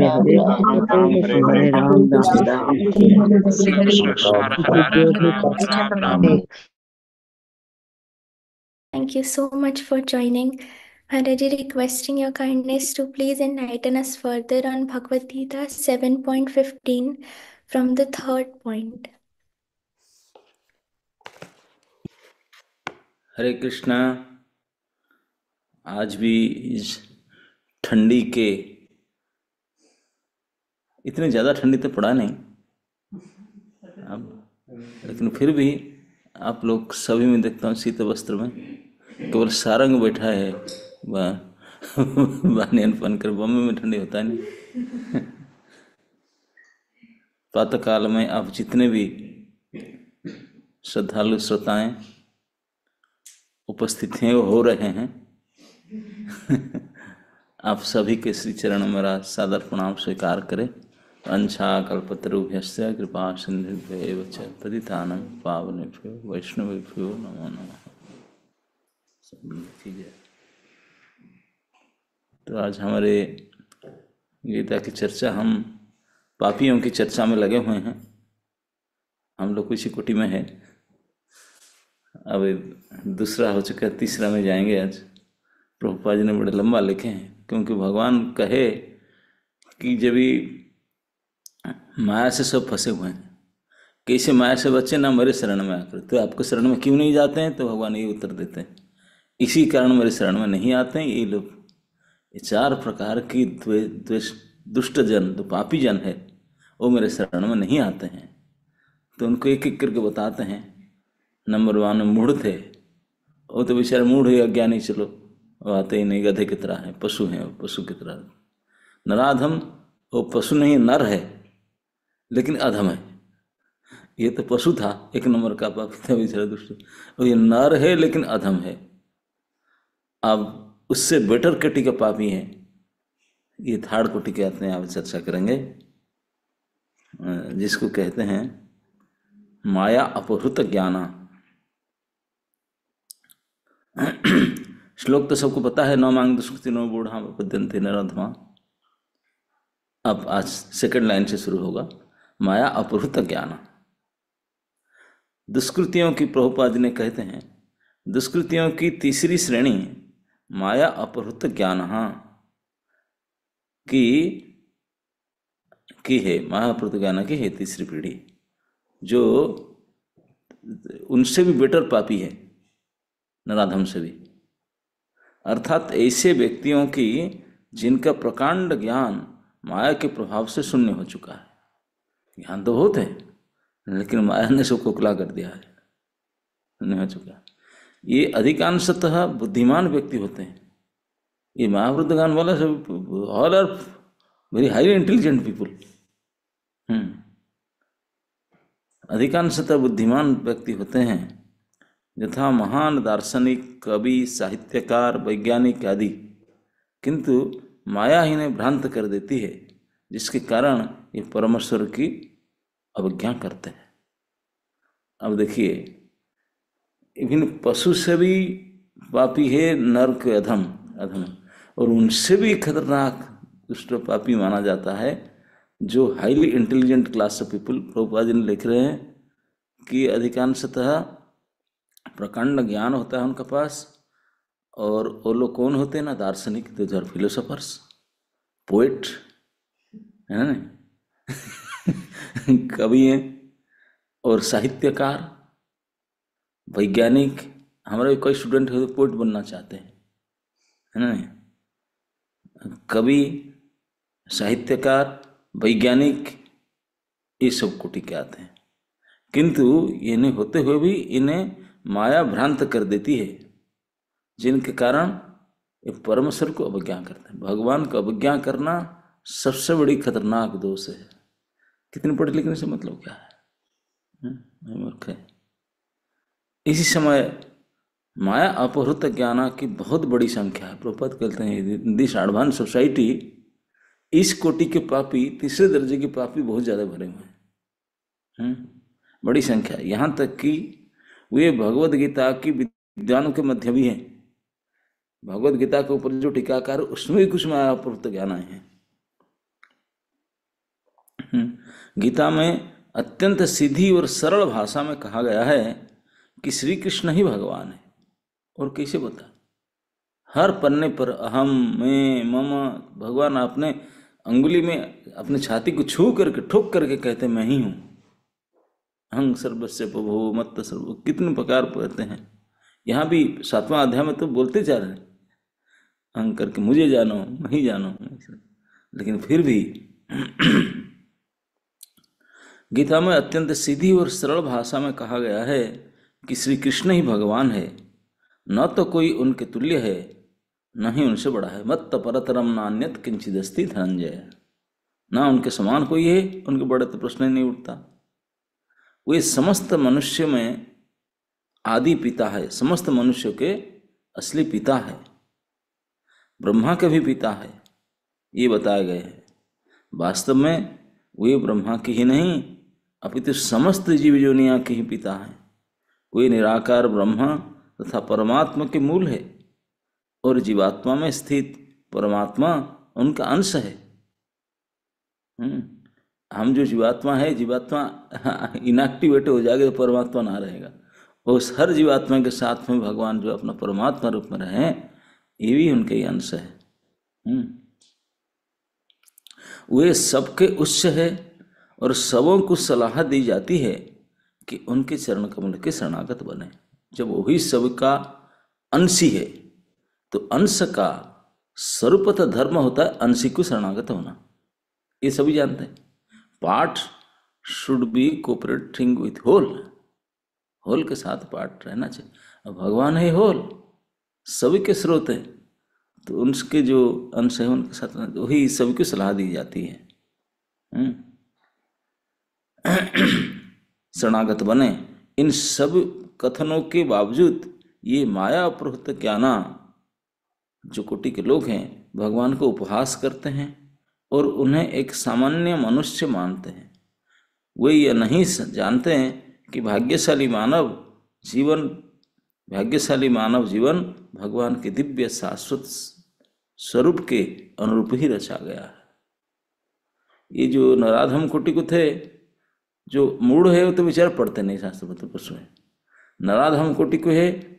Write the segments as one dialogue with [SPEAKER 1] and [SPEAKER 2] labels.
[SPEAKER 1] Hare Hare Hare Ram Ram Ram Hare.
[SPEAKER 2] Thank you so much for joining. Haraji, requesting your kindness to please enlighten us further on Bhagavad Gita 7.15 from the third point.
[SPEAKER 3] हरे कृष्णा। आज भी इस ठंडी के, इतनी ज़्यादा ठंडी तो पड़ा नहीं अब, लेकिन फिर भी आप लोग सभी में देखता हूँ शीत वस्त्र में, केवल सारंग बैठा है बानियान पहनकर। बॉम्बे में ठंडी होता है नहीं। प्रातः काल में आप जितने भी श्रद्धालु श्रोताएं उपस्थित हैं, वो हो रहे हैं, आप सभी के श्री चरण में मेरा सादर प्रणाम स्वीकार करें। अंशा कल्पतरुभ्यश्च कृपा सिंधुभ्यैव च पतितानां पावनेभ्यो वैष्णवेभ्यो नमो नमः। तो आज हमारे गीता की चर्चा, हम पापियों की चर्चा में लगे हुए हैं। हम लोग इसी कोटि में है। अब दूसरा हो चुका है, तीसरा में जाएंगे आज। प्रभुपाद जी ने बड़े लंबा लिखे हैं, क्योंकि भगवान कहे कि जब भी माया से सब फंसे हुए हैं, कैसे माया से बच्चे ना मेरे शरण में आकर, तो आपके शरण में क्यों नहीं जाते हैं? तो भगवान ये उत्तर देते हैं, इसी कारण मेरे शरण में नहीं आते हैं ये लोग। ये चार प्रकार की दुष्ट जन, जो पापी जन है, वो मेरे शरण में नहीं आते हैं। तो उनको एक एक करके बताते हैं। नंबर 1 मूढ़ थे, वो तो बेचारे मूढ़ है, अज्ञानी, चलो वो आते ही नहीं, गधे की तरह है, पशु हैं, पशु की तरह। नराधम, वो पशु नहीं, नर है लेकिन अधम है। ये तो पशु था, 1 नंबर का पापी था बेचारा दुष्ट, और ये नर है लेकिन अधम है। अब उससे बेटर कोटि का पापी है, ये थर्ड कोटि के आते हैं। आप चर्चा करेंगे, जिसको कहते हैं माया अपहृत ज्ञाना। श्लोक तो सबको पता है, नौ मांग दुष्कृति नो बूढ़ा पद्यंते नराधमा। अब आज सेकंड लाइन से शुरू होगा, माया अपहृत ज्ञान। दुष्कृतियों की, प्रभुपाद ने कहते हैं, दुष्कृतियों की तीसरी श्रेणी माया अपहृत ज्ञान की है। माया अपहृत ज्ञान की है तीसरी पीढ़ी, जो उनसे भी बेटर पापी है, नराधम से भी। अर्थात ऐसे व्यक्तियों की जिनका प्रकांड ज्ञान माया के प्रभाव से शून्य हो चुका है। ज्ञान तो बहुत है, लेकिन माया ने सबको खोखला कर दिया है, शून्य हो चुका है। ये अधिकांशतः बुद्धिमान व्यक्ति होते हैं। ये महावृद्ध ज्ञान वाला सब all are very highly intelligent people. अधिकांशतः बुद्धिमान व्यक्ति होते हैं, यथा महान दार्शनिक, कवि, साहित्यकार, वैज्ञानिक आदि। किंतु माया ही इन्हें भ्रांत कर देती है, जिसके कारण ये परमेश्वर की अवज्ञा करते हैं। अब देखिए, इवन पशु से भी पापी है नर के अधम, और उनसे भी खतरनाक दुष्ट पापी माना जाता है जो highly intelligent class of people. Prabhupada ji लिख रहे हैं कि अधिकांशतः प्रकांड ज्ञान होता है उनके पास, और वो लोग कौन होते हैं ना, दार्शनिक, दो फिलोसोफर्स, पोएट है ना, कवि हैं, और साहित्यकार, वैज्ञानिक। हमारे कई स्टूडेंट है तो पोएट बनना चाहते हैं, है ना। कवि, साहित्यकार, वैज्ञानिक, ये सब कोटि के आते हैं। किंतु इन्हें होते हुए भी इन्हें माया भ्रांत कर देती है, जिनके कारण ये परमेश्वर को अवज्ञा करते हैं। भगवान को अवज्ञा करना सबसे बड़ी खतरनाक दोष है। कितने पढ़े लिखने से मतलब क्या है, मूर्ख है। इसी समय माया अपहृत ज्ञान की बहुत बड़ी संख्या है। प्रभुपाद कहते हैं, दिस एडवांस सोसाइटी, इस कोटि के पापी, तीसरे दर्जे के पापी बहुत ज्यादा भरे हुए हैं, बड़ी संख्या। यहाँ तक कि वे भगवद गीता की विद्वानों के मध्य भी हैं। भगवद गीता के ऊपर जो टीकाकार, उसमें भी कुछ माया अपहृत ज्ञान आए हैं। गीता में अत्यंत सीधी और सरल भाषा में कहा गया है कि श्री कृष्ण ही भगवान है। और कैसे बता, हर पन्ने पर अहम, मैं, मम, भगवान अपने अंगुली में अपने छाती को छू करके ठोक करके कहते मैं ही हूँ। अहं सर्वस्य प्रभो मत्त सर्व, कितने प्रकार कहते हैं। यहाँ भी 7वां अध्याय में तो बोलते जा रहे हैं अहं करके, मुझे जानो, मैं ही जानो। लेकिन फिर भी गीता में अत्यंत सीधी और सरल भाषा में कहा गया है कि श्री कृष्ण ही भगवान है, न तो कोई उनके तुल्य है न ही उनसे बड़ा है। मत्त परतरम नान्यत किंचिदस्ति धनंजय, ना उनके समान कोई है, उनके बड़े तो प्रश्न ही नहीं उठता। वे समस्त मनुष्य में आदि पिता है, समस्त मनुष्य के असली पिता है, ब्रह्मा के भी पिता है, ये बताया गया है। वास्तव में वे ब्रह्मा के ही नहीं अपितु समस्त जीव योनिया के ही पिता हैं। वे निराकार ब्रह्मा तथा परमात्मा के मूल है और जीवात्मा में स्थित परमात्मा उनका अंश है। हम जो जीवात्मा है, जीवात्मा इनएक्टिवेट हो जाएगा तो परमात्मा ना रहेगा। उस हर जीवात्मा के साथ में भगवान जो अपना परमात्मा रूप में रहे, ये भी उनके ही अंश है। वे सबके उच्च है और सबों को सलाह दी जाती है कि उनके चरण कमल के शरणागत बने। जब वही सबका अंशी है तो अंश का स्वरूपतः धर्म होता है अंशी को शरणागत होना, ये सभी जानते हैं। Part should be cooperating with whole, whole के साथ पार्ट रहना चाहिए। अब भगवान है होल, सभी के स्रोत है, तो उनके जो अंश है उनके साथ वही सभी को सलाह दी जाती है। शरणागत बने। इन सब कथनों के बावजूद ये माया अपहृत ज्ञाना जो कोटि के लोग हैं भगवान को उपहास करते हैं और उन्हें एक सामान्य मनुष्य मानते हैं। वे यह नहीं जानते हैं कि भाग्यशाली मानव जीवन भगवान के दिव्य शाश्वत स्वरूप के अनुरूप ही रचा गया है। ये जो नराधम कोटि को थे, जो मूढ़ है वो तो विचार पढ़ते नहीं शास्त्र पत्र पुरुष में। नराधम कोटि को है,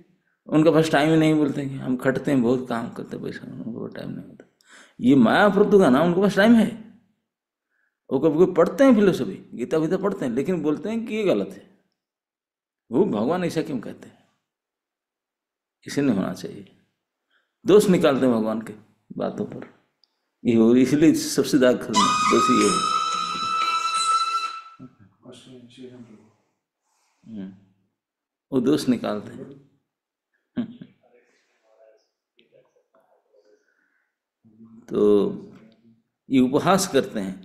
[SPEAKER 3] उनका पास टाइम ही नहीं, बोलते हैं हम खटते हैं, बहुत काम करते हैं, पैसा उनको टाइम नहीं होता। ये माया प्रतु का ना, उनके पास टाइम है, वो कभी कोई पढ़ते हैं फिलोसफी, गीता गीता पढ़ते हैं, लेकिन बोलते हैं कि ये गलत है। वो भगवान ऐसा क्यों कहते हैं, इसे नहीं होना चाहिए। दोष निकालते हैं भगवान के बातों पर, ये हो, इसलिए सबसे ज्यादा दोषी ये है। वो दोष निकालते हैं। तो ये उपहास करते हैं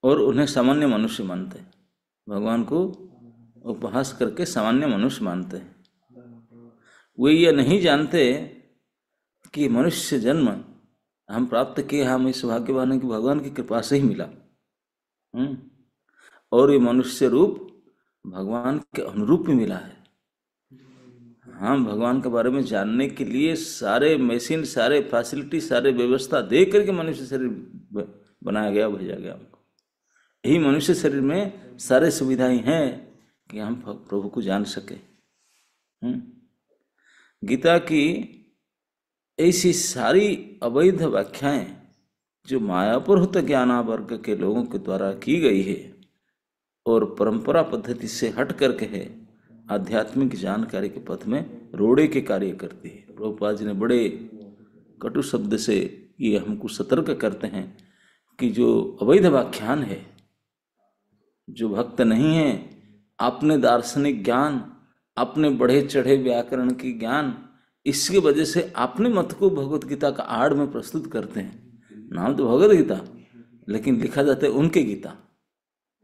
[SPEAKER 3] और उन्हें सामान्य मनुष्य मानते हैं। भगवान को उपहास करके सामान्य मनुष्य मानते हैं। वे ये नहीं जानते कि मनुष्य जन्म हम प्राप्त किए, हम इस भाग्यवान है कि भगवान की कृपा से ही मिला। और ये मनुष्य रूप भगवान के अनुरूप ही मिला है। हम भगवान के बारे में जानने के लिए सारे मशीन, सारे फैसिलिटी, सारे व्यवस्था दे करके मनुष्य शरीर बनाया गया, भेजा गया हमको। यही मनुष्य शरीर में सारे सुविधाएं हैं कि हम प्रभु को जान सके। गीता की ऐसी सारी अवैध व्याख्याएं जो मायापुरहत ज्ञाना वर्ग के लोगों के द्वारा की गई है और परंपरा पद्धति से हट करके है, आध्यात्मिक जानकारी के पथ में रोड़े के कार्य करती है। प्रभुपाद जी ने बड़े कटु शब्द से ये हमको सतर्क करते हैं कि जो अवैध व्याख्यान है, जो भक्त नहीं है, अपने दार्शनिक ज्ञान, अपने बढ़े चढ़े व्याकरण की ज्ञान, इसकी वजह से अपने मत को भगवत गीता का आड़ में प्रस्तुत करते हैं। नाम तो भगवत गीता, लेकिन लिखा जाता है उनके गीता।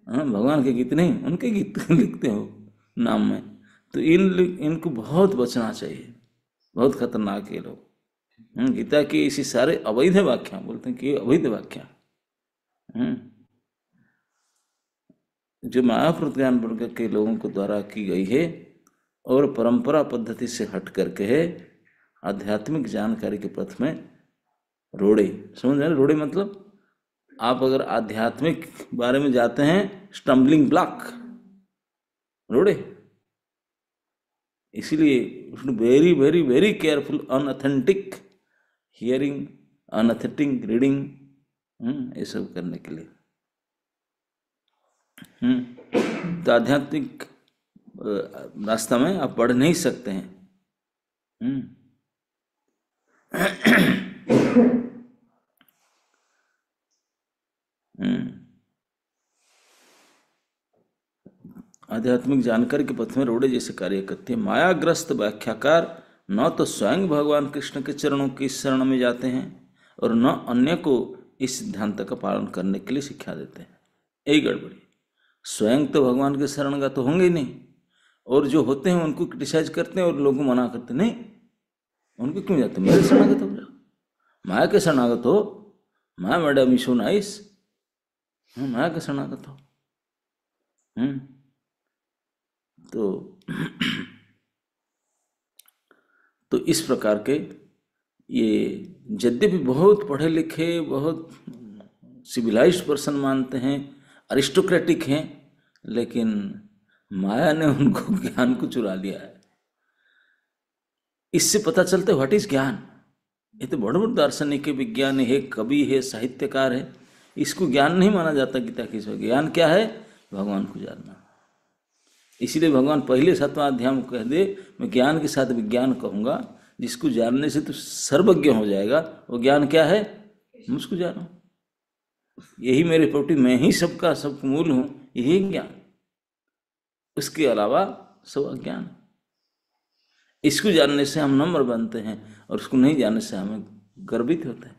[SPEAKER 3] भगवान के गीत नहीं, उनके गीत लिखते हो नाम में। तो इनको बहुत बचना चाहिए, बहुत खतरनाक ये लोग। गीता की इसी सारे अवैध व्याख्या बोलते हैं कि अवैध व्याख्या जो मायापुर ज्ञान वर्ग के लोगों के द्वारा की गई है और परंपरा पद्धति से हट करके है, आध्यात्मिक जानकारी के पथ में रोड़े। समझ रहे? रोड़े मतलब आप अगर आध्यात्मिक बारे में जाते हैं, स्टम्बलिंग ब्लॉक, रोड़े। इसीलिए very very very careful, unauthentic hearing, unauthentic reading, ये सब करने के लिए। तो आध्यात्मिक रास्ता में आप बढ़ नहीं सकते हैं। आध्यात्मिक जानकारी के पथ में रोड़े जैसे कार्य करते हैं। मायाग्रस्त व्याख्याकार न तो स्वयं भगवान कृष्ण के चरणों की शरण में जाते हैं और न अन्य को इस सिद्धांत का पालन करने के लिए शिक्षा देते हैं। यही गड़बड़ी। स्वयं तो भगवान के शरणगत तो होंगे ही नहीं, और जो होते हैं उनको क्रिटिसाइज करते हैं और लोगों को मना करते नहीं। उनको क्यों जाते? मेरे शरणागत हो जाओ, माया के शरणागत हो। माया मैडम इशो नाइस, माया के शरणागत हो। तो इस प्रकार के ये यद्यपि बहुत पढ़े लिखे, बहुत सिविलाइज्ड पर्सन मानते हैं, अरिस्टोक्रेटिक हैं, लेकिन माया ने उनको ज्ञान को चुरा लिया है। इससे पता चलता है व्हाट इज ज्ञान। ये तो बड़े बड़े दार्शनिक है, विज्ञानी है, कवि है, साहित्यकार है, इसको ज्ञान नहीं माना जाता गीता की। ज्ञान क्या है? भगवान को जानना। इसीलिए भगवान पहले 7वां अध्याय में कह दे, मैं ज्ञान के साथ विज्ञान कहूंगा, जिसको जानने से तो सर्वज्ञ हो जाएगा। वो ज्ञान क्या है? मुझको जानो, यही मेरे प्रति, मैं ही सबका सब मूल हूं, यही ज्ञान। उसके अलावा सब अज्ञान। इसको जानने से हम नम्र बनते हैं और उसको नहीं जानने से हमें गर्वित होते हैं।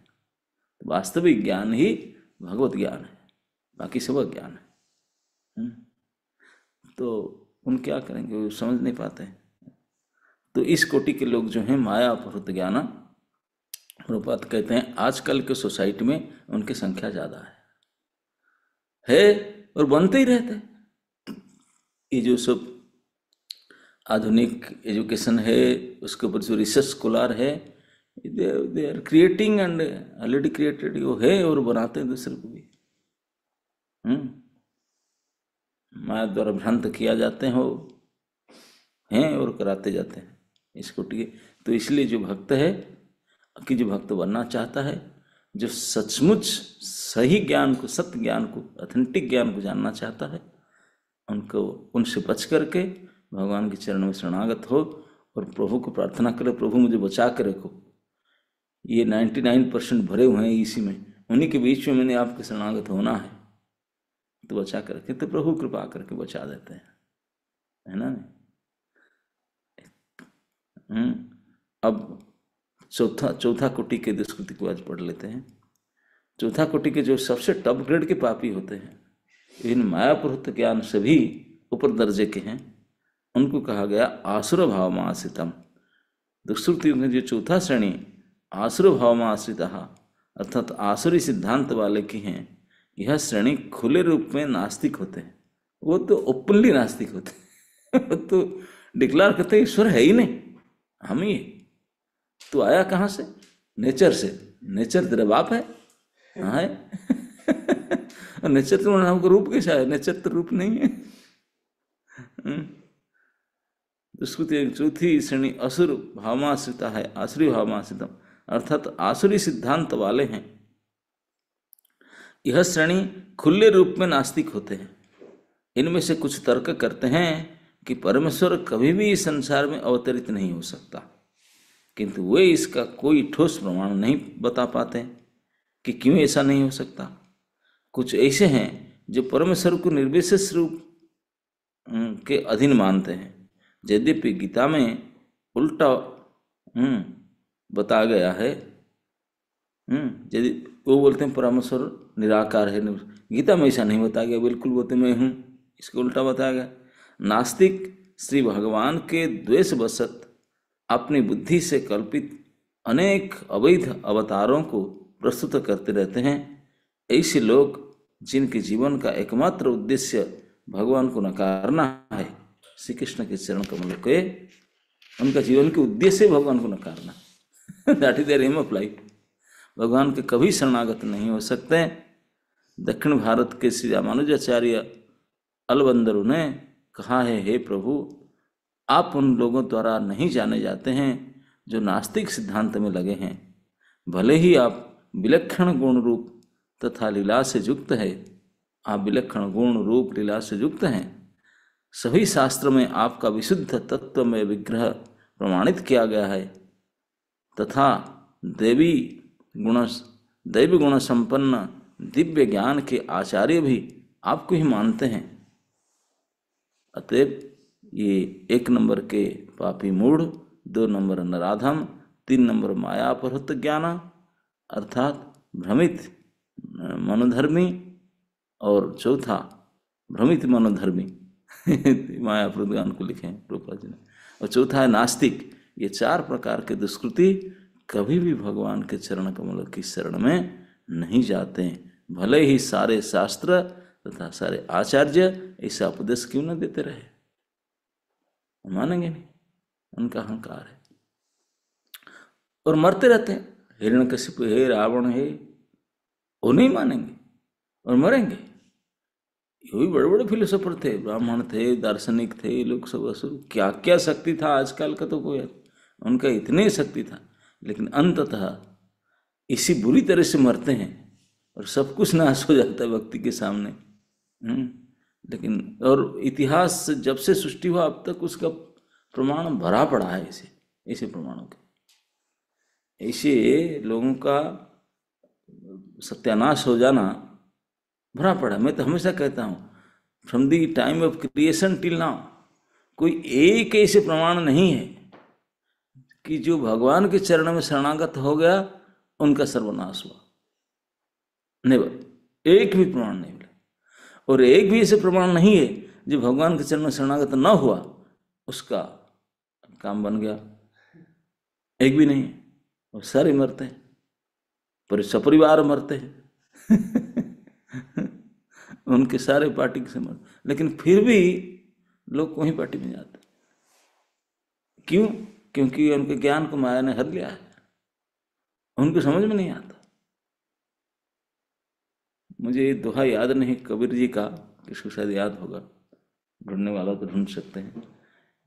[SPEAKER 3] तो वास्तविक ज्ञान ही भगवत ज्ञान है, बाकी सब अज्ञान है। तो उन क्या करेंगे, वो समझ नहीं पाते हैं। तो इस कोटि के लोग जो हैं माया अपहृत ज्ञान, प्रभुपाद कहते हैं आजकल के सोसाइटी में उनकी संख्या ज़्यादा है और बनते ही रहते हैं। ये जो सब आधुनिक एजुकेशन है, उसके ऊपर जो रिसर्च स्कॉलर है, they are creating and already created, वो है और बनाते हैं दूसरे को भी। माया द्वारा भ्रांत किया जाते हैं और कराते जाते हैं इसको। तो इसलिए जो भक्त है कि जो भक्त बनना चाहता है, जो सचमुच सही ज्ञान को, सत्य ज्ञान को, ऑथेंटिक ज्ञान को जानना चाहता है, उनको उनसे बच करके भगवान के चरणों में शरणागत हो और प्रभु को प्रार्थना करे, प्रभु मुझे बचा कर रखो। ये 99% भरे हुए हैं इसी में, उन्हीं के बीच में मैंने आपके शरणागत होना है, तो बचा कर रखे। तो प्रभु कृपा करके बचा देते हैं, है ना। अब चौथा कोटि के दुष्कृति को आज पढ़ लेते हैं। चौथा कोटि के जो सबसे टॉप ग्रेड के पापी होते हैं, इन मायापुरुत ज्ञान से भी ऊपर दर्जे के हैं, उनको कहा गया आसुर भाव में आश्रितम। दुष्कृति में जो चौथा श्रेणी आसुर भाव में आश्रित, अर्थात आसुरी सिद्धांत वाले की हैं, यह श्रेणी खुले रूप में नास्तिक होते हैं। वो तो ओपनली नास्तिक होते हैं। वो तो डिक्लेयर करते हैं ईश्वर है ही नहीं, हम ही। तो आया कहाँ से? नेचर से। नेचर तेरा बाप है? हाँ है। और नेचर तो हमको रूप कैसा है? नेचर तो रूप नहीं है। चौथी श्रेणी असुर भावमाश्रिता है, आसुरी भावमाश्रितम, अर्थात आसुरी सिद्धांत वाले हैं। यह श्रेणी खुले रूप में नास्तिक होते हैं। इनमें से कुछ तर्क करते हैं कि परमेश्वर कभी भी इस संसार में अवतरित नहीं हो सकता, किंतु वे इसका कोई ठोस प्रमाण नहीं बता पाते कि क्यों ऐसा नहीं हो सकता। कुछ ऐसे हैं जो परमेश्वर को निर्विशेष रूप के अधीन मानते हैं, यद्यपि गीता में उल्टा बताया गया है। यदि वो बोलते हैं परमेश्वर निराकार है, गीता में ऐसा नहीं बताया गया, बिल्कुल बोलते मैं हूँ, इसको उल्टा बताया गया। नास्तिक श्री भगवान के द्वेषवशत अपनी बुद्धि से कल्पित अनेक अवैध अवतारों को प्रस्तुत करते रहते हैं। ऐसे लोग जिनके जीवन का एकमात्र उद्देश्य भगवान को नकारना है, श्री कृष्ण के चरण कमल के, उनका जीवन के उद्देश्य भगवान को नकारना। That is their aim of life. भगवान के कभी शरणागत नहीं हो सकते, दक्षिण भारत के श्री रामानुजाचार्य अलबंदरु ने कहा है, हे प्रभु, आप उन लोगों द्वारा नहीं जाने जाते हैं जो नास्तिक सिद्धांत में लगे हैं। भले ही आप विलक्षण गुण रूप तथा लीला से युक्त है, आप विलक्षण गुण रूप लीला से युक्त हैं। सभी शास्त्र में आपका विशुद्ध तत्व में विग्रह प्रमाणित किया गया है तथा दैवी गुण संपन्न दिव्य ज्ञान के आचार्य भी आपको ही मानते हैं। अतएव ये 1 नंबर के पापी मूढ़, 2 नंबर नराधम, 3 नंबर माया अपहृत ज्ञान अर्थात भ्रमित मनोधर्मी, और चौथा भ्रमित मनोधर्मी माया अपहृत ज्ञान को लिखे हैं प्रभुपाद जी ने, और चौथा है नास्तिक। ये 4 प्रकार के दुष्कृति कभी भी भगवान के चरण कमल की शरण में नहीं जाते हैं, भले ही सारे शास्त्र तथा सारे आचार्य ऐसा उपदेश क्यों न देते रहे। मानेंगे नहीं, उनका अहंकार है और मरते रहते हैं। हिरण्यकशिपु है, रावण है, वो नहीं मानेंगे और मरेंगे। ये भी बड़े बड़े फिलोसोफर थे, ब्राह्मण थे, दार्शनिक थे, लोग सब असुर, क्या क्या शक्ति था आजकल का तो कोई, उनका इतनी शक्ति था, लेकिन अंततः इसी बुरी तरह से मरते हैं और सब कुछ नाश हो जाता है व्यक्ति के सामने। लेकिन और इतिहास जब से सृष्टि हुआ अब तक उसका प्रमाण भरा पड़ा है ऐसे प्रमाणों के। ऐसे लोगों का सत्यानाश हो जाना भरा पड़ा। मैं तो हमेशा कहता हूँ, from the time of creation till now कोई एक ऐसे प्रमाण नहीं है कि जो भगवान के चरण में शरणागत हो गया उनका सर्वनाश हुआ। नेवर, एक भी प्रमाण नहीं मिला। और एक भी ऐसे प्रमाण नहीं है जो भगवान के चरण में शरणागत न हुआ उसका काम बन गया, एक भी नहीं है। और सारे मरते हैं, पर सपरिवार मरते हैं उनके सारे पार्टी से मर, लेकिन फिर भी लोग वहीं पार्टी में जाते। क्यों? क्योंकि उनके ज्ञान को माया ने हर लिया है, उनको समझ में नहीं आता। मुझे ये दोहा याद नहीं कबीर जी का, किसको शायद याद होगा, ढूंढने वाला तो ढूंढ सकते हैं।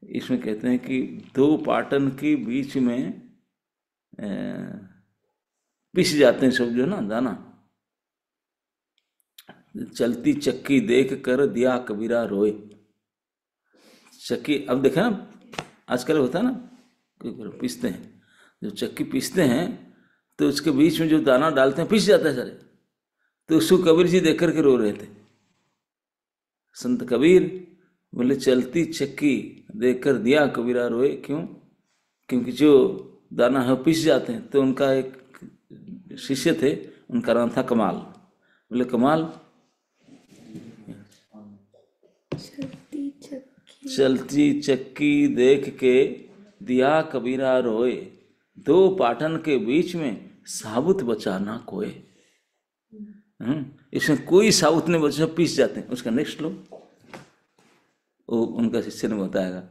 [SPEAKER 3] इसमें कहते हैं कि 2 पाटन के बीच में पिस जाते हैं सब जो ना दाना, चलती चक्की देख कर दिया कबीरा रोए। चक्की अब देखे ना, आजकल होता है ना, पीसते हैं, जो चक्की पीसते हैं तो उसके बीच में जो दाना डालते हैं पिस जाता है सारे। तो उसको कबीर जी देख करके रो रहे थे। संत कबीर बोले चलती चक्की देखकर दिया कबीरा रोए। क्यों? क्योंकि जो दाना है पिस जाते हैं। तो उनका एक शिष्य थे, उनका नाम था कमाल। बोले कमाल, चलती चक्की देख के दिया कबीरा रोए, 2 पाटन के बीच में साबुत बचा ना कोई। इसमें कोई साबुत नहीं बचा, पीस जाते हैं। उसका नेक्स्ट लो, वो उनका शिष्य ने बताएगा।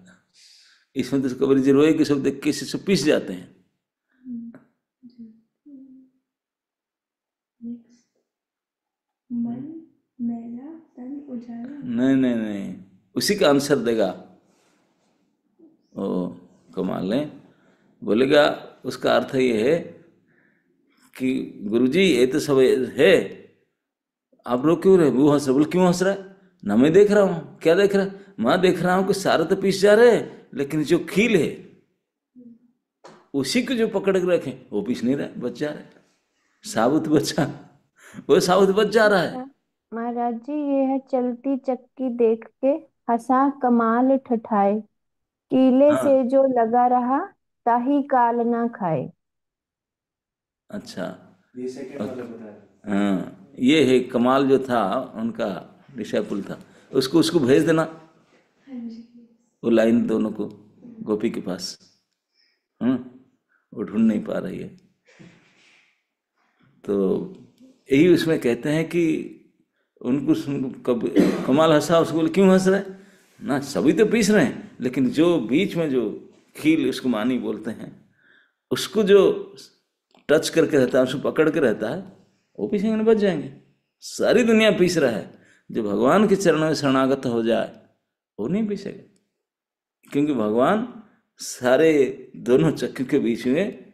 [SPEAKER 3] इसमें तो कबीर जी रोए कि सब देख के शिष्य पीस जाते हैं।
[SPEAKER 2] मन मैला तन उजाला।
[SPEAKER 3] नहीं, उसी का आंसर देगा ओ कमाल ने। बोलेगा उसका अर्थ ये है कि गुरुजी ये तो सब है, आप लोग क्यों रहे? वो हंस रहे। बोले क्यों हंस रहा है? ना मैं देख रहा हूँ। क्या देख रहा है? मैं देख रहा हूँ कि सारे तो पीस जा रहे हैं, लेकिन जो खील है उसी को जो पकड़ के रखे वो पीस नहीं रहा, बच जा रहा है। साबुत बच्चा वो साबुत बच जा रहा है।
[SPEAKER 4] महाराज जी ये है, चलती चक्की देख के हंसा कमाल ठठाए, कीले
[SPEAKER 3] हाँ।
[SPEAKER 4] से जो लगा रहा ताही काल ना खाए।
[SPEAKER 3] अच्छा, हाँ, ये है कमाल जो था उनका डिसाइपल था, उसको भेज देना वो लाइन दोनों को गोपी के पास। वो ढूंढ नहीं पा रही है। तो यही उसमें कहते हैं कि उनको कमाल हंसा, उसको बोले क्यों हंस रहे ना, सभी तो पीस रहे हैं, लेकिन जो बीच में जो खील उसको मानी बोलते हैं, उसको जो टच करके रहता है, उसको पकड़ के रहता है, वो पीछे बच जाएंगे। सारी दुनिया पीस रहा है, जो भगवान के चरणों में शरणागत हो जाए वो नहीं पीसेगा, क्योंकि भगवान सारे दोनों चक्र के बीच में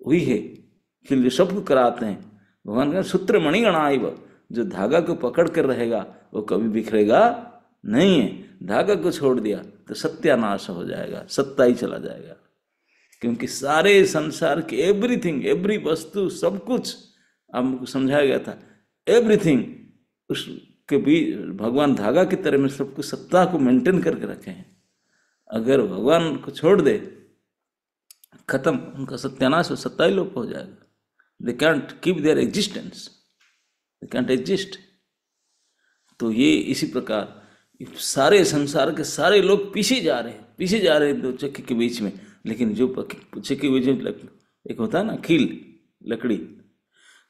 [SPEAKER 3] हुई है कि जो सबको कराते हैं। भगवान का सूत्र मणि गणाइव, जो धागा को पकड़ कर रहेगा वो कभी बिखरेगा नहीं है। धागा को छोड़ दिया तो सत्यानाश हो जाएगा, सत्ता ही चला जाएगा। क्योंकि सारे संसार के एवरीथिंग, एवरी वस्तु, सब कुछ हमको समझाया गया था, एवरीथिंग उसके बीच भगवान धागा की तरह में सबको सत्ता को मेंटेन करके रखे हैं। अगर भगवान को छोड़ दे, खत्म, उनका सत्यानाश हो, सत्ता ही लोप हो जाएगा। They can't keep their existence, they can't exist. तो ये इसी प्रकार सारे संसार के सारे लोग पीछे जा रहे हैं दो चक्की के बीच में। लेकिन जो चक्की के बीच में एक होता है ना कील, लकड़ी,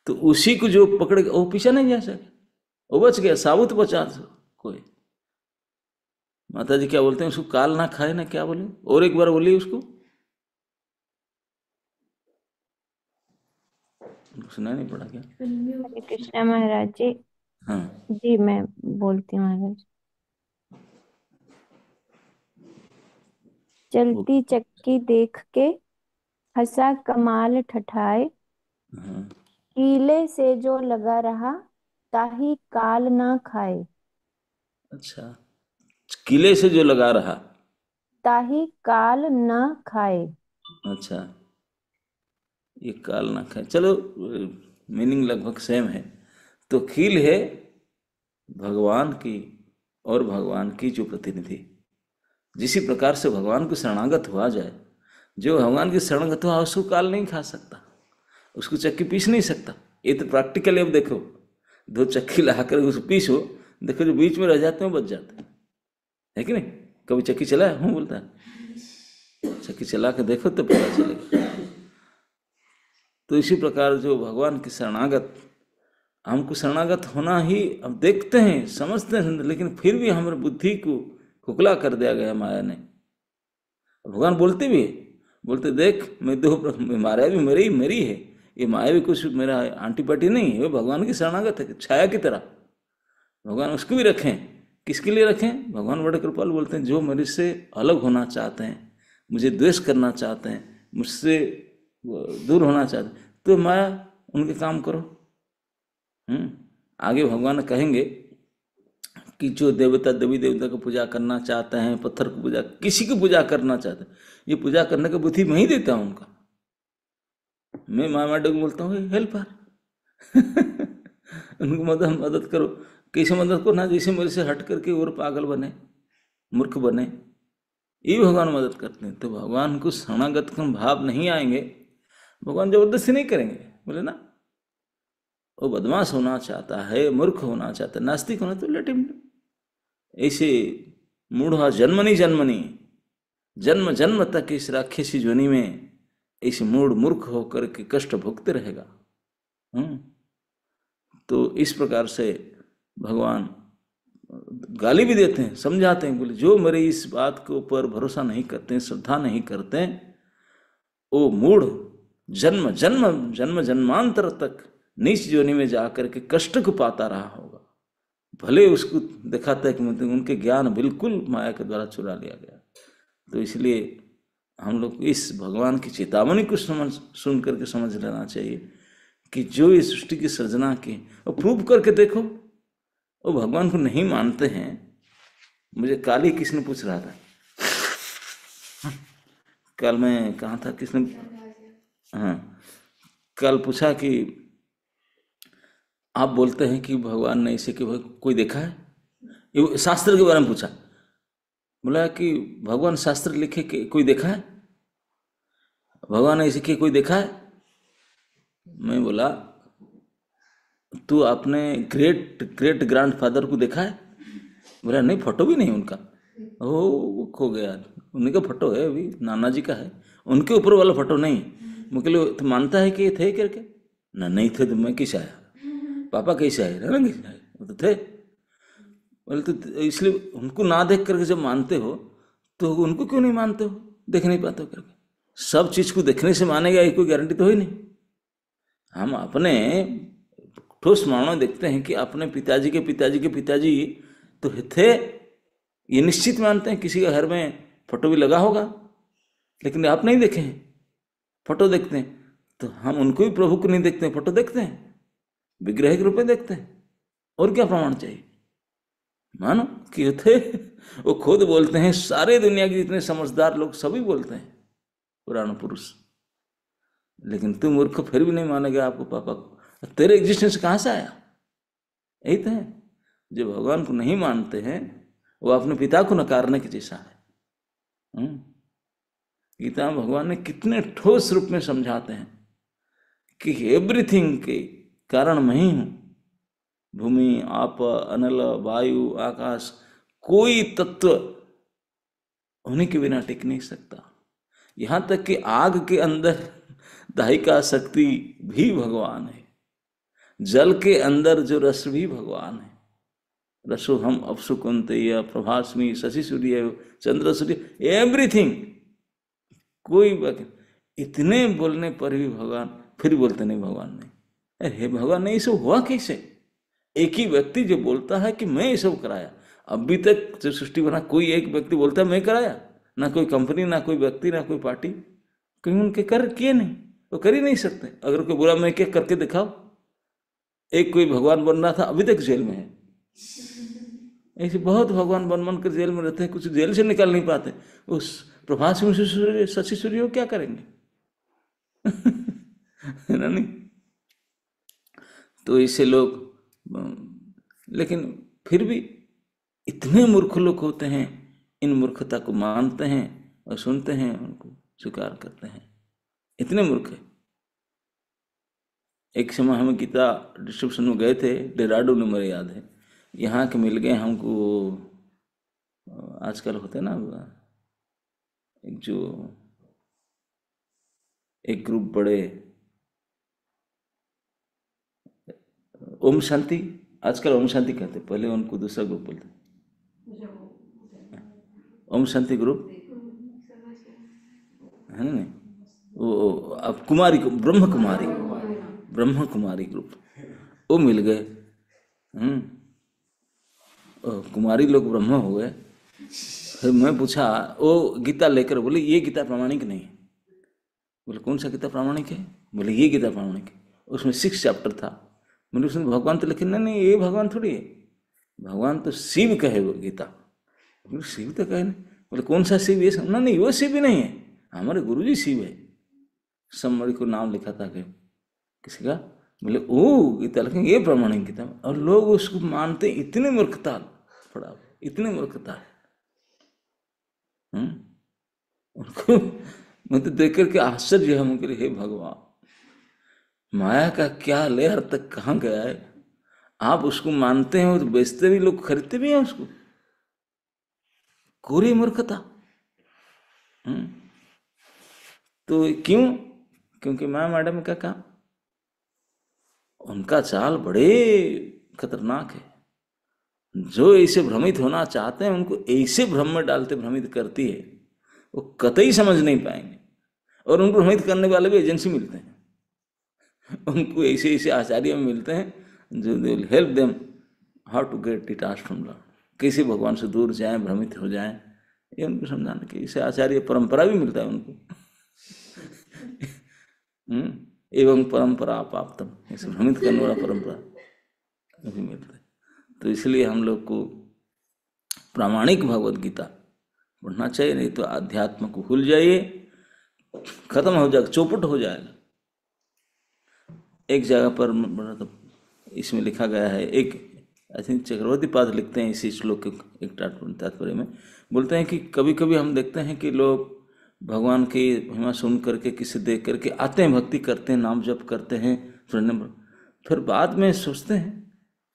[SPEAKER 3] तो उसी को जो पकड़ के वो पीछे नहीं जा सके, वो बच गया, साबुत बचा कोई। माता जी क्या बोलते हैं उसको, काल ना खाए ना, क्या बोले, और एक बार बोलिए उसको, सुना नहीं पड़ा क्या?
[SPEAKER 4] हरे कृष्णा महाराज जी।
[SPEAKER 3] हाँ
[SPEAKER 4] जी मैं बोलती हूँ महाराज। चलती चक्की देख के हंसा कमाल ठठाए,
[SPEAKER 3] हाँ,
[SPEAKER 4] कीले से जो लगा रहा ताही काल ना खाए।
[SPEAKER 3] अच्छा, किले से जो लगा रहा
[SPEAKER 4] ताही काल न खाए।
[SPEAKER 3] अच्छा, ये काल ना खाए, चलो मीनिंग लगभग सेम है। तो कील है भगवान की, और भगवान की जो प्रतिनिधि, जिसी प्रकार से भगवान को शरणागत हुआ जाए, जो भगवान की शरणागत हुआ उसको काल नहीं खा सकता, उसको चक्की पीस नहीं सकता। ये तो प्रैक्टिकली अब देखो, दो चक्की ला कर उसको पीसो, देखो जो बीच में रह जाते हैं बच जाते हैं, है कि नहीं? कभी चक्की चलाया हूँ बोलता है, चक्की चला के देखो तो पता चलेगा। तो इसी प्रकार जो भगवान की शरणागत, हमको शरणागत होना ही, अब देखते हैं समझते हैं, लेकिन फिर भी हमारी बुद्धि को खोखला कर दिया गया माया ने। भगवान बोलते भी है, बोलते देख मैं दो, माया भी मेरी है, ये माया भी कुछ मेरा आंटी पाटी नहीं है, वो भगवान की शरणागत है, छाया की तरह। भगवान उसको भी रखें, किसके लिए रखें? भगवान बड़े कृपालु बोलते हैं, जो मेरे से अलग होना चाहते हैं, मुझे द्वेष करना चाहते हैं, मुझसे दूर होना चाहते हैं, तो माया उनके काम करो। आगे भगवान कहेंगे कि जो देवता देवी देवता को पूजा करना चाहते हैं, पत्थर को पूजा, किसी को पूजा करना चाहते हैं, ये पूजा करने का बुद्धि मैं ही देता हूँ उनका। मैं माँ मैडम को बोलता हूँ हेल्पर उनको मदद करो। कैसे मदद करो ना, जैसे मेरे से हट करके और पागल बने, मूर्ख बने, ये भगवान मदद करते हैं। तो भगवान को शरणागत का भाव नहीं आएंगे, भगवान जबरदस्ती नहीं करेंगे। बोले ना, वो बदमाश होना चाहता है, मूर्ख होना चाहता है, नास्तिक होना, तो लेट हिम। ऐसे मूढ़ा जन्मनी जन्म जन्म तक इस राक्षसी जोनी में ऐसे मूढ़ मूर्ख होकर के कष्ट भोगते रहेगा। तो इस प्रकार से भगवान गाली भी देते हैं, समझाते हैं, बोले जो मेरे इस बात के ऊपर भरोसा नहीं करते हैं, श्रद्धा नहीं करते हैं, वो मूढ़ जन्म जन्मांतर तक नीच जोनी में जाकर के कष्ट को पाता रहा होगा। भले उसको दिखाता है कि उनके ज्ञान बिल्कुल माया के द्वारा चुरा लिया गया। तो इसलिए हम लोग इस भगवान की चेतावनी को सुन करके समझ लेना चाहिए कि जो इस सृष्टि की सृजना की, और प्रूव करके देखो, वो भगवान को नहीं मानते हैं। मुझे कल ही किसने पूछ रहा था, कल मैं कहाँ था, किसने, हाँ, कल पूछा कि आप बोलते हैं कि भगवान ने इसे कि कोई देखा है, ये शास्त्र के बारे में पूछा। बोला कि भगवान शास्त्र लिखे कि कोई देखा है, भगवान ने इसे कि कोई देखा है। मैं बोला तू अपने ग्रेट ग्रैंडफादर को देखा है? बोला नहीं, फोटो भी नहीं उनका, वो खो गया। उनका फोटो है अभी, नाना जी का है, उनके ऊपर वाला फोटो नहीं। मुझे तो मानता है कि ये थे करके ना, नहीं थे तो मैं कैसे आया, पापा कैसे आए, ना कैसे आए, वो तो थे। बोले तो इसलिए उनको ना देख करके जब मानते हो तो उनको क्यों नहीं मानते हो, देख नहीं पाते हो करके। सब चीज को देखने से मानेगा ये कोई गारंटी तो है नहीं। हम अपने ठोस मानव देखते हैं कि अपने पिताजी के पिताजी के पिताजी तो थे, ये निश्चित मानते हैं। किसी के घर में फोटो भी लगा होगा, लेकिन आप नहीं देखे हैं, फोटो देखते हैं। तो हम उनको भी प्रभु को नहीं देखते हैं, फोटो देखते हैं, विग्रह के रूप में देखते हैं। और क्या प्रमाण चाहिए? मानो कि थे, वो खुद बोलते हैं, सारे दुनिया के जितने समझदार लोग सभी बोलते हैं पुराण पुरुष। लेकिन तुम मूर्ख फिर भी नहीं मानेगा आपको पापा को। तेरे एग्जिस्टेंस कहाँ से आया? यही तो है, जो भगवान को नहीं मानते हैं वो अपने पिता को नकारने के जैसा है। गीता में भगवान ने कितने ठोस रूप में समझाते हैं कि एवरीथिंग के कारण मैं ही हूं। भूमि, आप, अनल, वायु, आकाश, कोई तत्व होने के बिना टिक नहीं सकता। यहां तक कि आग के अंदर दाहिका शक्ति भी भगवान है, जल के अंदर जो रस भी भगवान है। रसो हम अपसु कुंतेय प्रभास्मि शशि सूर्य चंद्र सूर्य एवरीथिंग। कोई इतने बोलने पर भी भगवान फिर बोलते नहीं, भगवान नहीं। अरे भगवान नहीं, ये सब हुआ कैसे? एक ही व्यक्ति जो बोलता है कि मैं ये सब कराया। अभी तक जो सृष्टि बना, कोई एक व्यक्ति बोलता है मैं कराया? ना कोई कंपनी, ना कोई व्यक्ति, ना कोई पार्टी, कहीं उनके कर किए नहीं, वो कर ही नहीं सकते। अगर कोई बुरा मैं क्या करके दिखाओ। एक कोई भगवान बन रहा था, अभी तक जेल में है। ऐसे बहुत भगवान बन कर जेल में रहते हैं, कुछ जेल से निकल नहीं पाते। उस प्रभास में शशि सूर्य क्या करेंगे? है ना? नहीं तो ऐसे लोग, लेकिन फिर भी इतने मूर्ख लोग होते हैं, इन मूर्खता को मानते हैं और सुनते हैं, उनको स्वीकार करते हैं। इतने मूर्ख है। एक समय हम गीता डिस्ट्रीब्यूशन में गए थे, डेराडून में, मेरे याद है। यहाँ के मिल गए हमको, आजकल होते ना एक ग्रुप बड़े ओम शांति, आजकल ओम शांति कहते, पहले उनको दूसरा ग्रुप बोलते, ओम शांति ग्रुप है ना? नहीं, वो अब कुमारी, ब्रह्म कुमारी ग्रुप, वो मिल गए। कुमारी लोग ब्रह्म हो गए। फिर मैं पूछा, वो गीता लेकर बोले ये गीता प्रामाणिक नहीं है। बोले कौन सा गीता प्रामाणिक है? बोले ये गीता प्रामाणिक है। उसमें 6 चैप्टर था। मैंने उसमें भगवान तो लिखे, नहीं ये भगवान थोड़ी है, भगवान तो शिव कहे वो गीता। शिव तो कहे नहीं। बोले कौन सा शिव? ये ना, नहीं वो शिव भी नहीं है, हमारे गुरुजी शिव है। समरी को नाम लिखा था किसी का। बोले ओ गीता लिखे, ये प्रामाणिक गीता। और लोग उसको मानते, इतने मूर्खता, पड़ा इतने मूर्खता है। उनको मैं तो देख करके आश्चर्य है मुझे, हे भगवान, माया का क्या लेयर तक कहाँ गया है। आप उसको मानते हैं तो बेचते भी, लोग खरीदते भी हैं उसको। कोरी मूर्खता। तो क्यों? क्योंकि माया मैडम का काम, उनका चाल बड़े खतरनाक है। जो ऐसे भ्रमित होना चाहते हैं उनको ऐसे भ्रम में डालते, भ्रमित करती है, वो कतई समझ नहीं पाएंगे। और उनको भ्रमित करने वाले भी एजेंसी मिलते हैं, उनको ऐसे ऐसे आचार्य मिलते हैं जो they will help them how to get detached from lord, कैसे भगवान से दूर जाएं, भ्रमित हो जाएं, ये उनको समझाने के। इसे आचार्य परंपरा भी मिलता है उनको। एवं परंपरा पाप्तम, इसे भ्रमित करने वाला परंपरा भी मिलता है। तो इसलिए हम लोग को प्रामाणिक भगवत गीता पढ़ना चाहिए, नहीं तो अध्यात्म को भूल जाइए, खत्म हो जाएगा, चौपट हो जाएगा। एक जगह पर तो इसमें लिखा गया है, एक आई थिंक चक्रवर्ती पाद लिखते हैं इसी श्लोक के एक तात्पर्य में, बोलते हैं कि कभी कभी हम देखते हैं कि लोग भगवान की महिमा सुन करके, किसी देख करके आते हैं, भक्ति करते हैं, नाम जप करते हैं, फिर बाद में सोचते हैं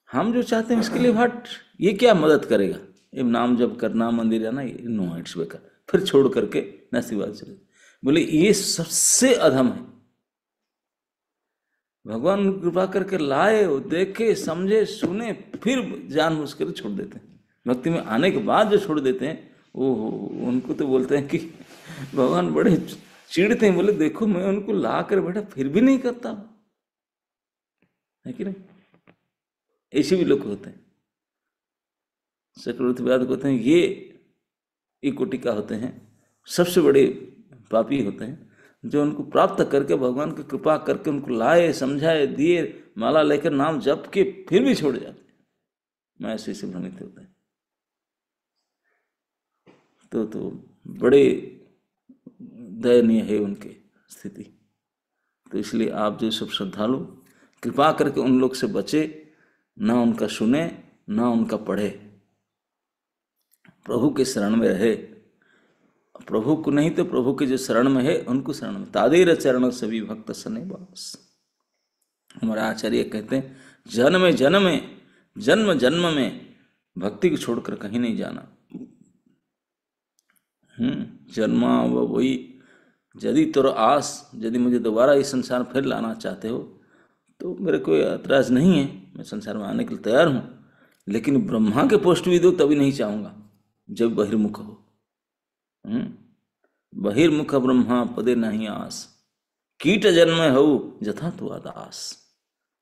[SPEAKER 3] हम जो चाहते हैं इसके लिए हट, ये क्या मदद करेगा, ये नाम जप करना, मंदिर जाना, नो इट्स बेकार, फिर छोड़ करके नसीबाद चले। बोले ये सबसे अधम है। भगवान कृपा करके लाए, वो देखे, समझे, सुने, फिर जान मुझकर छोड़ देते हैं। भक्ति में आने के बाद जो छोड़ देते हैं, ओहो, उनको तो बोलते हैं कि भगवान बड़े चिढ़ते हैं। बोले देखो मैं उनको ला कर बैठा, फिर भी नहीं करता है कि नहीं। ऐसे भी लोग होते हैं। चक्रवर्ती व्याध कहते हैं ये कोटि का होते हैं, सबसे बड़े पापी होते हैं, जो उनको प्राप्त करके भगवान की कृपा करके उनको लाए, समझाए, दिए, माला लेकर नाम जप के फिर भी छोड़ जाते। मैं ऐसे से भ्रमित होते हैं। तो बड़े दयनीय है उनकी स्थिति। तो इसलिए आप जो सब श्रद्धालु कृपा करके उन लोग से बचे, ना उनका सुने ना उनका पढ़े, प्रभु के शरण में रहे। प्रभु को नहीं तो प्रभु के जो शरण में है उनको शरण में, तादेर चरण सभी भक्त सने बस। हमारा आचार्य कहते हैं जन्म जन्म में भक्ति को छोड़कर कहीं नहीं जाना। जन्मा वही, यदि तोर आस, यदि मुझे दोबारा इस संसार फिर लाना चाहते हो तो मेरे कोई ऐतराज नहीं है, मैं संसार में आने के लिए तैयार हूँ, लेकिन ब्रह्मा के पोस्ट भी दो तभी नहीं चाहूँगा जब बहिर्मुख हो। बहिर्मुख ब्रह्मा पदे नहीं आस, कीट जन्म हो जथा तुआ दास।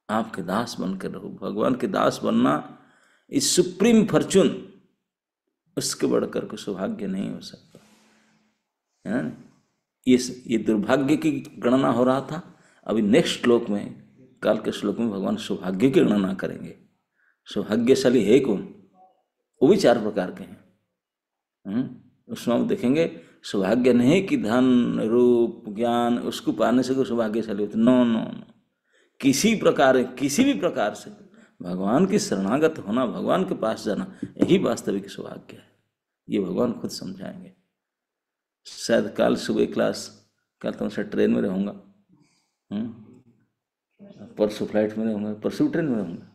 [SPEAKER 3] आपके दास बनकर रहो। भगवान के दास बनना इस सुप्रीम फॉर्चून, उसके बढ़कर कोई सौभाग्य नहीं हो सकता है ना। ये दुर्भाग्य की गणना हो रहा था। अभी नेक्स्ट श्लोक में, काल के श्लोक में भगवान सौभाग्य की गणना करेंगे। सौभाग्यशाली है कौन? वो भी 4 प्रकार के हैं। उसमें हम देखेंगे सौभाग्य नहीं कि धन रूप ज्ञान उसको पाने से कोई सौभाग्यशाली होता। नो नो नो, किसी भी प्रकार से भगवान की शरणागत होना, भगवान के पास जाना, यही वास्तविक सौभाग्य है। ये भगवान खुद समझाएंगे। शायद कल सुबह क्लास, कल तो मैं ट्रेन में रहूँगा, परसों फ्लाइट में रहूँगा, परसों ट्रेन में रहूँगा,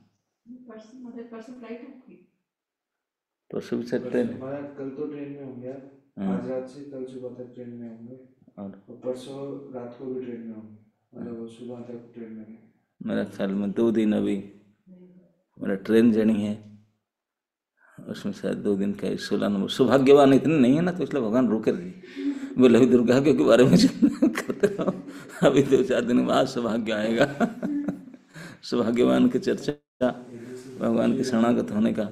[SPEAKER 3] परसों भी शायद ट्रेन।
[SPEAKER 5] कल तो ट्रेन में होंगे, आज रात से कल सुबह तक ट्रेन में होंगे, और परसों रात को भी ट्रेन में होंगे, मतलब सुबह तक ट्रेन में।
[SPEAKER 3] मेरा ख्याल में 2 दिन अभी मेरा ट्रेन जर्नी है, उसमें शायद 2 दिन का 16 नंबर। सौभाग्यवान इतने नहीं है ना, तो इसलिए भगवान रोके रही। बोले अभी दुर्गा के बारे में करते रहो, अभी 2-4 दिन बाद सौभाग्य आएगा। सौभाग्यवान की चर्चा, भगवान के शरणागत होने का।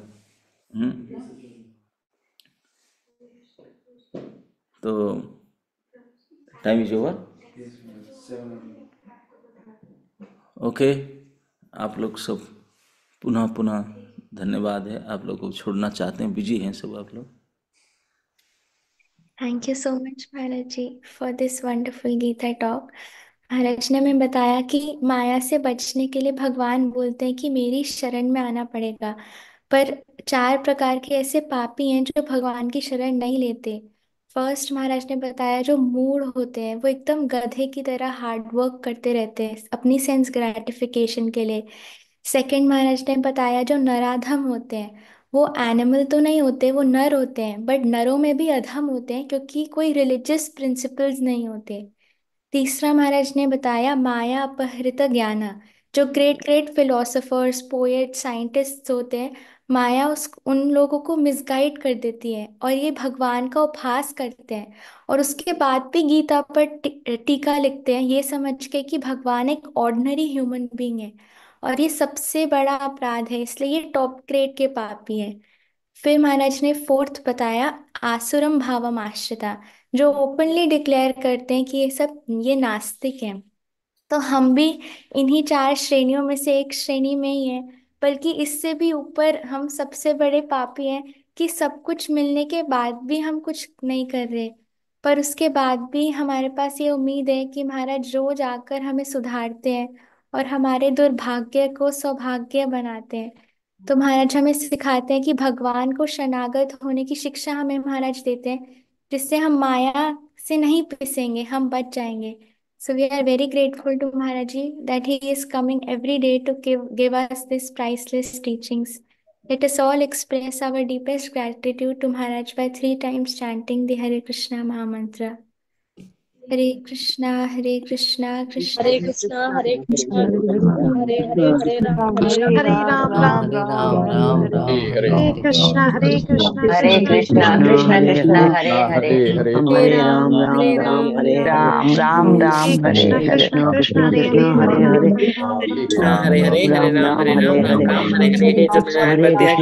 [SPEAKER 3] तो टाइम इज ओवर। ओके, आप लोग सब पुनः धन्यवाद है। आप लोग को छोड़ना चाहते हैं, बिजी हैं सब आप लोग।
[SPEAKER 2] Thank you so much Maharaj ji for this wonderful Gita talk. Maharaj ने हमें बताया कि माया से बचने के लिए भगवान बोलते हैं कि मेरी शरण में आना पड़ेगा, पर 4 प्रकार के ऐसे पापी हैं जो भगवान की शरण नहीं लेते। फर्स्ट महाराज ने बताया जो मूढ़ होते हैं, वो एकदम गधे की तरह हार्ड वर्क करते रहते हैं अपनी सेंस ग्रेटिफिकेशन के लिए। सेकंड महाराज ने बताया जो नराधम होते हैं, वो एनिमल तो नहीं होते, वो नर होते हैं, बट नरों में भी अधम होते हैं क्योंकि कोई रिलीजियस प्रिंसिपल्स नहीं होते। तीसरा महाराज ने बताया माया अपहृत ज्ञान, जो great great philosophers poet scientist होते हैं, माया उन लोगों को मिसगाइड कर देती है और ये भगवान का उपहास करते हैं, और उसके बाद भी गीता पर टीका लिखते हैं ये समझ के कि भगवान एक ऑर्डिनरी ह्यूमन बीइंग है, और ये सबसे बड़ा अपराध है, इसलिए ये टॉप ग्रेड के पापी है। फिर महाराज ने फोर्थ बताया आसुरम भावम आश्रिता, जो ओपनली डिक्लेयर करते हैं कि ये नास्तिक हैं। तो हम भी इन्हीं 4 श्रेणियों में से एक श्रेणी में ही हैं, बल्कि इससे भी ऊपर हम सबसे बड़े पापी हैं कि सब कुछ मिलने के बाद भी हम कुछ नहीं कर रहे, पर उसके बाद भी हमारे पास ये उम्मीद है कि महाराज रोज आकर हमें सुधारते हैं और हमारे दुर्भाग्य को सौभाग्य बनाते हैं। तो महाराज हमें सिखाते हैं कि भगवान को शरणागत होने की शिक्षा हमें महाराज देते हैं, जिससे हम माया से नहीं पिसेंगे, हम बच जाएंगे। So we are very grateful to Maharaji that he is coming every day to give us this priceless teachings. Let us all express our deepest gratitude to Maharaj by 3 times chanting the Hare Krishna Maha Mantra. Hare Krishna Krishna
[SPEAKER 6] Hare Krishna Hare Krishna Hare Hare Hare Ram
[SPEAKER 7] Hare Ram Ram
[SPEAKER 6] Ram Ram
[SPEAKER 7] Hare Krishna
[SPEAKER 1] Hare
[SPEAKER 7] Krishna
[SPEAKER 1] Krishna Krishna Krishna Hare Hare
[SPEAKER 7] Hare
[SPEAKER 1] Hare Ram
[SPEAKER 7] Ram
[SPEAKER 1] Ram Ram Hare Hare Ram Ram
[SPEAKER 7] Hare
[SPEAKER 1] Hare
[SPEAKER 7] Krishna
[SPEAKER 1] Hare
[SPEAKER 7] Krishna
[SPEAKER 1] Krishna
[SPEAKER 7] Krishna
[SPEAKER 1] Krishna Hare Hare
[SPEAKER 7] Hare
[SPEAKER 1] Ram
[SPEAKER 7] Hare
[SPEAKER 1] Ram Ram Hare Hare Hare Ram Hare Hare Hare Krishna Hare Krishna